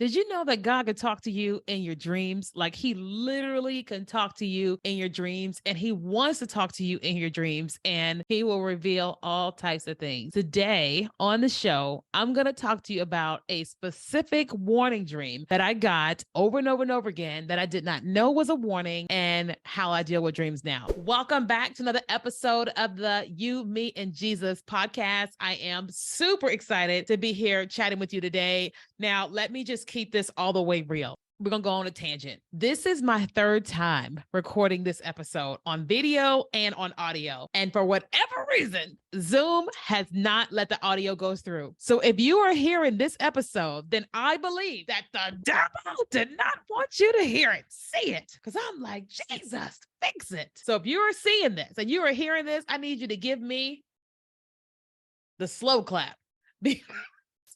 Did you know that God can talk to you in your dreams? Like he literally can talk to you in your dreams, and he wants to talk to you in your dreams, and he will reveal all types of things. Today on the show, I'm going to talk to you about a specific warning dream that I got over and over and over again that I did not know was a warning, and how I deal with dreams now. Welcome back to another episode of the You, Me, and Jesus podcast. I am super excited to be here chatting with you today. Now, let me just keep this all the way real. We're going to go on a tangent. This is my third time recording this episode on video and on audio. And for whatever reason, Zoom has not let the audio go through. So if you are hearing this episode, then I believe that the devil did not want you to hear it, see it. Because I'm like, Jesus, fix it. So if you are seeing this and you are hearing this, I need you to give me the slow clap.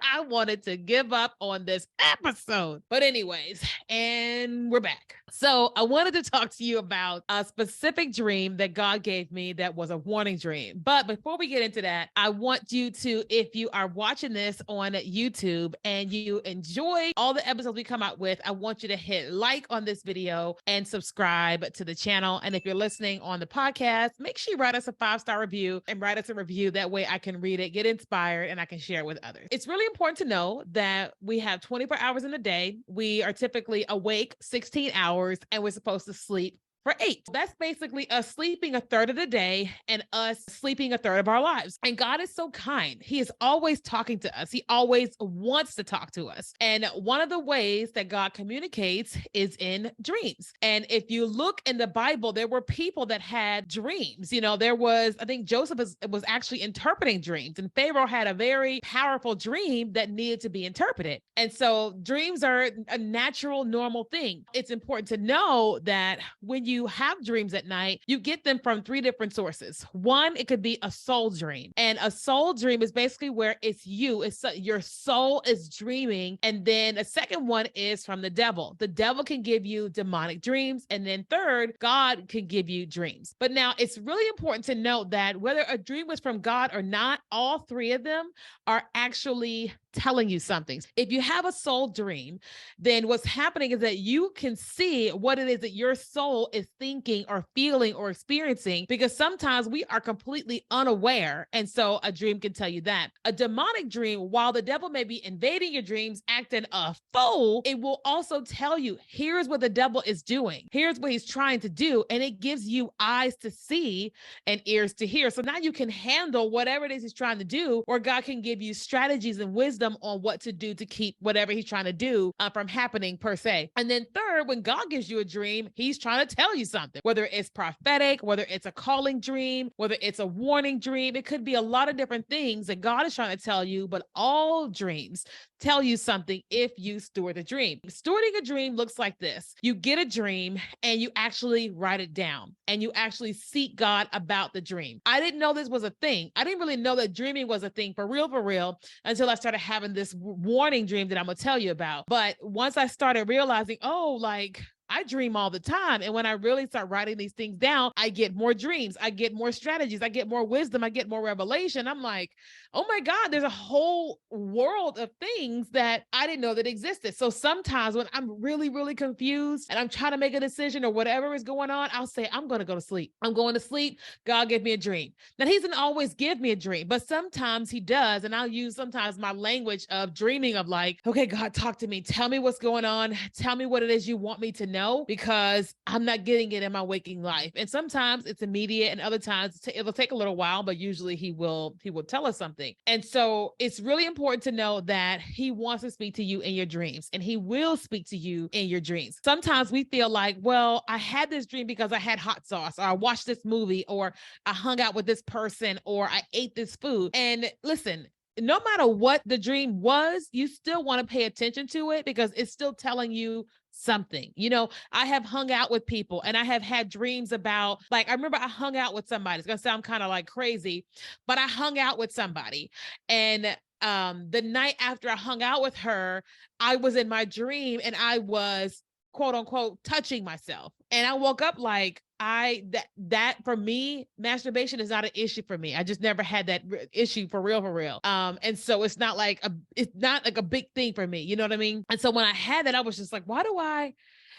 I wanted to give up on this episode. But anyways, and we're back. So I wanted to talk to you about a specific dream that God gave me that was a warning dream. But before we get into that, I want you to, if you are watching this on YouTube and you enjoy all the episodes we come out with, I want you to hit like on this video and subscribe to the channel. And if you're listening on the podcast, make sure you write us a 5-star review and write us a review. That way I can read it, get inspired, and I can share it with others. It's really important to know that we have 24 hours in a day. We are typically awake 16 hours and we're supposed to sleep for 8. That's basically us sleeping a third of the day and us sleeping a third of our lives. And God is so kind. He is always talking to us. He always wants to talk to us. And one of the ways that God communicates is in dreams. And if you look in the Bible, there were people that had dreams. You know, there was, I think Joseph was actually interpreting dreams, and Pharaoh had a very powerful dream that needed to be interpreted. And so dreams are a natural, normal thing. It's important to know that when you have dreams at night, you get them from 3 different sources. One, it could be a soul dream. And a soul dream is basically where it's you, it's your soul is dreaming. And then a second one is from the devil. The devil can give you demonic dreams. And then third, God can give you dreams. But now it's really important to note that whether a dream was from God or not, all 3 of them are actually telling you something. If you have a soul dream, then what's happening is that you can see what it is that your soul is thinking or feeling or experiencing, because sometimes we are completely unaware. And so a dream can tell you that. A demonic dream, while the devil may be invading your dreams, acting a fool, it will also tell you, here's what the devil is doing. Here's what he's trying to do. And it gives you eyes to see and ears to hear. So now you can handle whatever it is he's trying to do, or God can give you strategies and wisdom on what to do to keep whatever he's trying to do from happening per se. And then third, when God gives you a dream, he's trying to tell you something, whether it's prophetic, whether it's a calling dream, whether it's a warning dream. It could be a lot of different things that God is trying to tell you, but all dreams tell you something if you steward a dream. Stewarding a dream looks like this. You get a dream and you actually write it down and you actually seek God about the dream. I didn't know this was a thing. I didn't really know that dreaming was a thing for real, until I started having this warning dream that I'm going to tell you about. But once I started realizing, oh, like, I dream all the time. And when I really start writing these things down, I get more dreams. I get more strategies. I get more wisdom. I get more revelation. I'm like, oh my God, there's a whole world of things that I didn't know that existed. So sometimes when I'm really, really confused and I'm trying to make a decision or whatever is going on, I'll say, I'm going to go to sleep. I'm going to sleep. God gave me a dream. Now, he doesn't always give me a dream, but sometimes he does. And I'll use sometimes my language of dreaming of like, okay, God, talk to me. Tell me what's going on. Tell me what it is you want me to know, because I'm not getting it in my waking life. And sometimes it's immediate and other times it'll take a little while, but usually he will tell us something. And so it's really important to know that he wants to speak to you in your dreams, and he will speak to you in your dreams. Sometimes we feel like, well, I had this dream because I had hot sauce, or I watched this movie, or I hung out with this person, or I ate this food. And listen, no matter what the dream was, you still want to pay attention to it, because it's still telling you something. You know, I have hung out with people and I have had dreams about, like, I remember I hung out with somebody. It's going to sound kind of like crazy, but I hung out with somebody. And the night after I hung out with her, I was in my dream and I was, quote unquote, touching myself. And I woke up like, that for me, masturbation is not an issue for me. I just never had that issue for real, for real. And so it's not like a big thing for me. You know what I mean? And so when I had that, I was just like, why do I?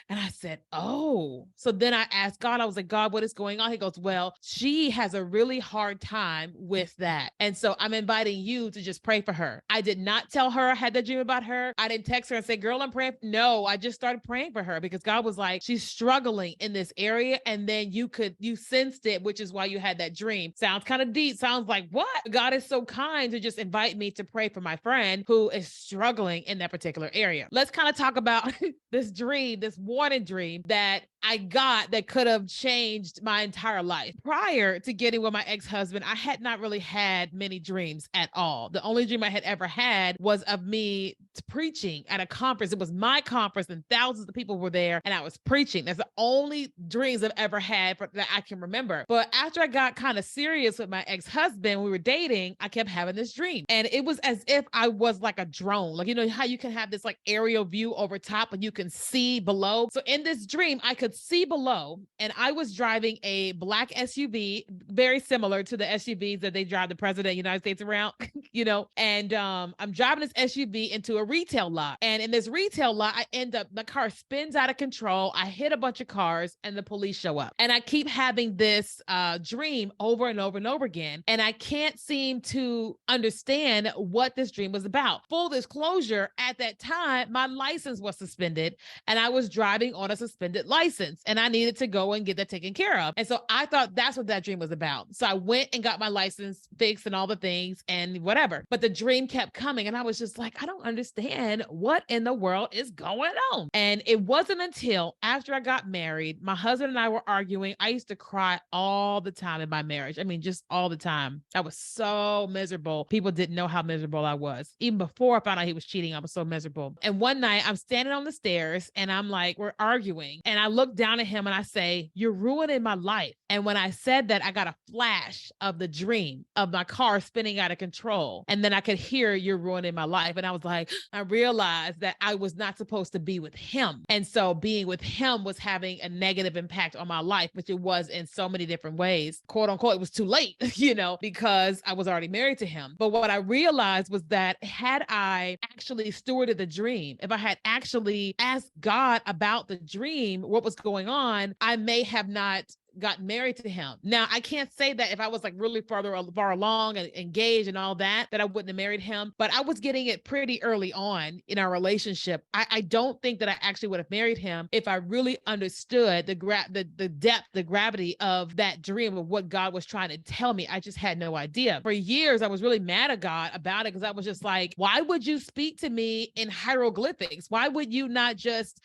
And I said, oh. So then I asked God, I was like, God, what is going on? He goes, well, she has a really hard time with that. And so I'm inviting you to just pray for her. I did not tell her I had that dream about her. I didn't text her and say, girl, I'm praying. No, I just started praying for her because God was like, she's struggling in this area. And then you sensed it, which is why you had that dream. Sounds kind of deep. Sounds like what? God is so kind to just invite me to pray for my friend who is struggling in that particular area. Let's kind of talk about this dream, this warning dream that I got that could have changed my entire life. Prior to getting with my ex-husband, I had not really had many dreams at all. The only dream I had ever had was of me preaching at a conference. It was my conference and thousands of people were there and I was preaching. That's the only dreams I've ever had that I can remember. But after I got kind of serious with my ex-husband, we were dating, I kept having this dream. And it was as if I was like a drone. Like, you know how you can have this like aerial view over top and you can see below. So in this dream, I could see below and I was driving a black SUV, very similar to the SUVs that they drive the president of the United States around, you know, and I'm driving this SUV into a retail lot. And in this retail lot, the car spins out of control. I hit a bunch of cars and the police show up. And I keep having this dream over and over and over again. And I can't seem to understand what this dream was about. Full disclosure, at that time, my license was suspended and I was driving on a suspended license and I needed to go and get that taken care of. And so I thought that's what that dream was about. So I went and got my license fixed and all the things and whatever. But the dream kept coming and I was just like, I don't understand what in the world is going on. And it wasn't until after I got married, my husband and I were arguing. I used to cry all the time in my marriage. I mean, just all the time. I was so miserable. People didn't know how miserable I was. Even before I found out he was cheating, I was so miserable. And one night I'm standing on the stairs and I'm like, we're arguing. And I look down at him and I say, you're ruining my life. And when I said that, I got a flash of the dream of my car spinning out of control. And then I could hear, you're ruining my life. And I was like, I realized that I was not supposed to be with him. And so being with him was having a negative impact on my life, which it was in so many different ways. Quote unquote, it was too late, you know, because I was already married to him. But what I realized was that had I actually stewarded the dream, if I had actually asked God about the dream, what was going on, I may have not got married to him. Now, I can't say that if I was like really far along and engaged and all that I wouldn't have married him, but I was getting it pretty early on in our relationship. I don't think that I actually would have married him if I really understood the depth, the gravity of that dream of what God was trying to tell me. I just had no idea. For years, I was really mad at God about it because I was just like, why would you speak to me in hieroglyphics? Why would you not just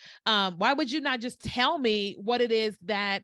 tell me what it is that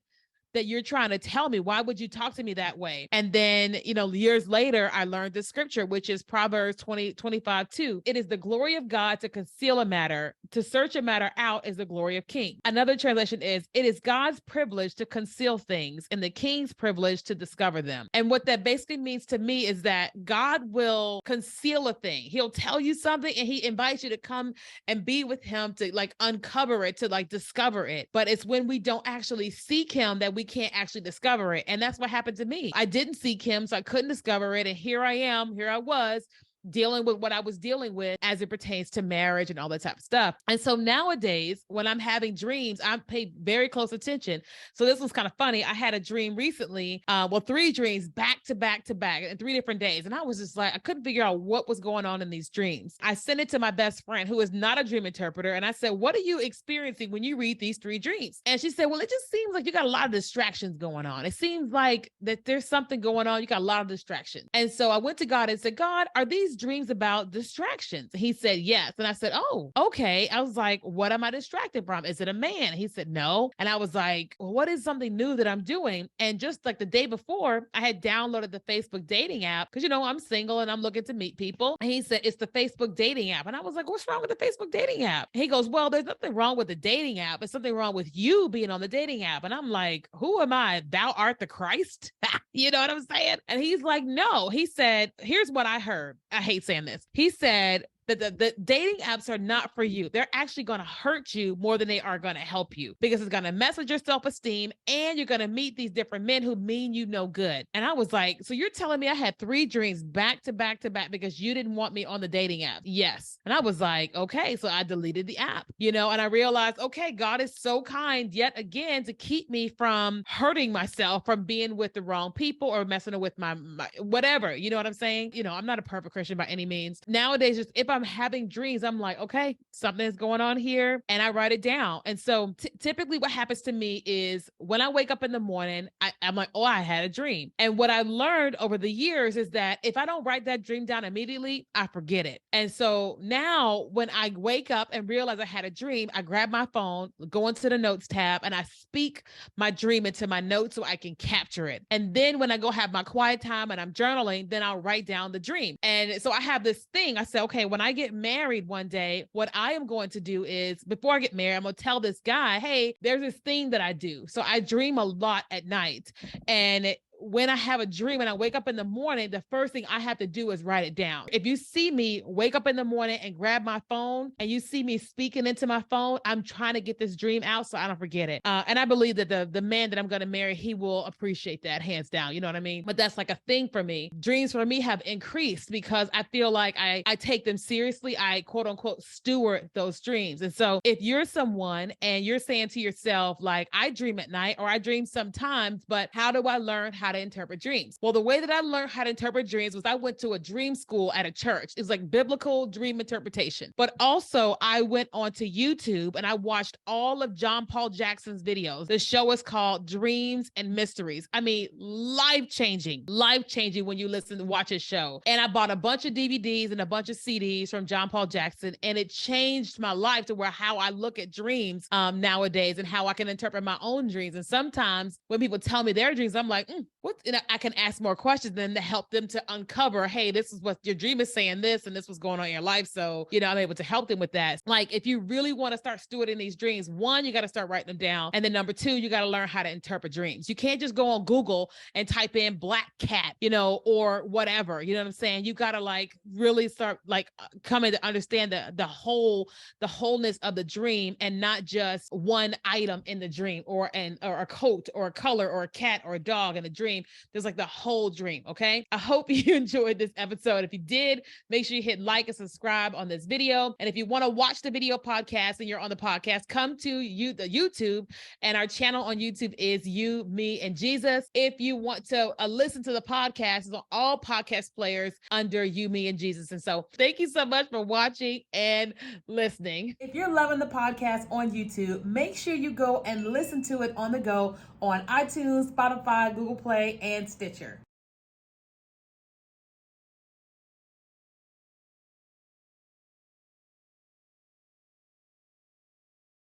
you're trying to tell me? Why would you talk to me that way? And then, you know, years later, I learned the scripture, which is Proverbs 20:25-2. It is the glory of God to conceal a matter, to search a matter out is the glory of king. Another translation is, it is God's privilege to conceal things and the king's privilege to discover them. And what that basically means to me is that God will conceal a thing. He'll tell you something and he invites you to come and be with him to like uncover it, to like discover it. But it's when we don't actually seek him that we can't actually discover it. And that's what happened to me. I didn't seek him, so I couldn't discover it. And here I was dealing with what I was dealing with as it pertains to marriage and all that type of stuff. And so nowadays, when I'm having dreams, I pay very close attention. So this was kind of funny. I had a dream recently, 3 dreams back to back in 3 different days. And I was just like, I couldn't figure out what was going on in these dreams. I sent it to my best friend who is not a dream interpreter. And I said, what are you experiencing when you read these 3 dreams? And she said, well, it just seems like you got a lot of distractions going on. It seems like that there's something going on. You got a lot of distractions. And so I went to God and said, God, are these dreams about distractions? He said, yes. And I said, oh, okay. I was like, what am I distracted from? Is it a man? He said, no. And I was like, well, what is something new that I'm doing? And just like the day before, I had downloaded the Facebook dating app because, you know, I'm single and I'm looking to meet people. And he said, it's the Facebook dating app. And I was like, what's wrong with the Facebook dating app? He goes, well, there's nothing wrong with the dating app. There's something wrong with you being on the dating app. And I'm like, who am I? Thou art the Christ? You know what I'm saying? And he's like, no. He said, here's what I heard. I hate saying this. He said, that the dating apps are not for you. They're actually going to hurt you more than they are going to help you, because it's going to mess with your self-esteem, and you're going to meet these different men who mean you no good. And I was like, so you're telling me I had 3 dreams back to back to back because you didn't want me on the dating app? Yes. And I was like, okay. So I deleted the app, and I realized, okay, God is so kind yet again to keep me from hurting myself, from being with the wrong people or messing with my whatever. You know what I'm saying? I'm not a perfect Christian by any means. Nowadays, just if I'm having dreams, I'm like, okay, something is going on here, and I write it down. And so typically what happens to me is when I wake up in the morning, I'm like, oh, I had a dream. And what I learned over the years is that if I don't write that dream down immediately, I forget it. And so now when I wake up and realize I had a dream, I grab my phone, go into the notes tab, and I speak my dream into my notes so I can capture it. And then when I go have my quiet time and I'm journaling, then I'll write down the dream. And so I have this thing. I said, okay, when I get married one day, what I am going to do is, before I get married, I'm going to tell this guy, hey, there's this thing that I do. So I dream a lot at night. And when I have a dream and I wake up in the morning, the first thing I have to do is write it down. If you see me wake up in the morning and grab my phone and you see me speaking into my phone, I'm trying to get this dream out so I don't forget it. And I believe that the man that I'm going to marry, he will appreciate that, hands down. You know what I mean? But that's like a thing for me. Dreams for me have increased because I feel like I take them seriously. I quote unquote steward those dreams. And so if you're someone and you're saying to yourself, like, I dream at night or I dream sometimes, but how do I learn how to interpret dreams? Well, the way that I learned how to interpret dreams was I went to a dream school at a church. It's like biblical dream interpretation. But also I went onto YouTube and I watched all of John Paul Jackson's videos. The show is called Dreams and Mysteries. I mean, life-changing when you listen to watch his show. And I bought a bunch of DVDs and a bunch of CDs from John Paul Jackson, and it changed my life to where how I look at dreams nowadays and how I can interpret my own dreams. And sometimes when people tell me their dreams, I'm like, what? And I can ask more questions then to help them to uncover, hey, this is what your dream is saying, this, and this was going on in your life. So, I'm able to help them with that. Like, if you really want to start stewarding these dreams, one, you got to start writing them down. And then number two, you got to learn how to interpret dreams. You can't just go on Google and type in black cat, or whatever. You know what I'm saying? You got to like really start like coming to understand the wholeness of the dream, and not just one item in the dream or a coat or a color or a cat or a dog in a dream. There's like the whole dream. Okay. I hope you enjoyed this episode. If you did, make sure you hit like and subscribe on this video. And if you want to watch the video podcast and you're on the podcast, come to the YouTube, and our channel on YouTube is You, Me, and Jesus. If you want to listen to the podcast, it's on all podcast players under You, Me, and Jesus. And so thank you so much for watching and listening. If you're loving the podcast on YouTube, make sure you go and listen to it on the go on iTunes, Spotify, Google Play, and Stitcher.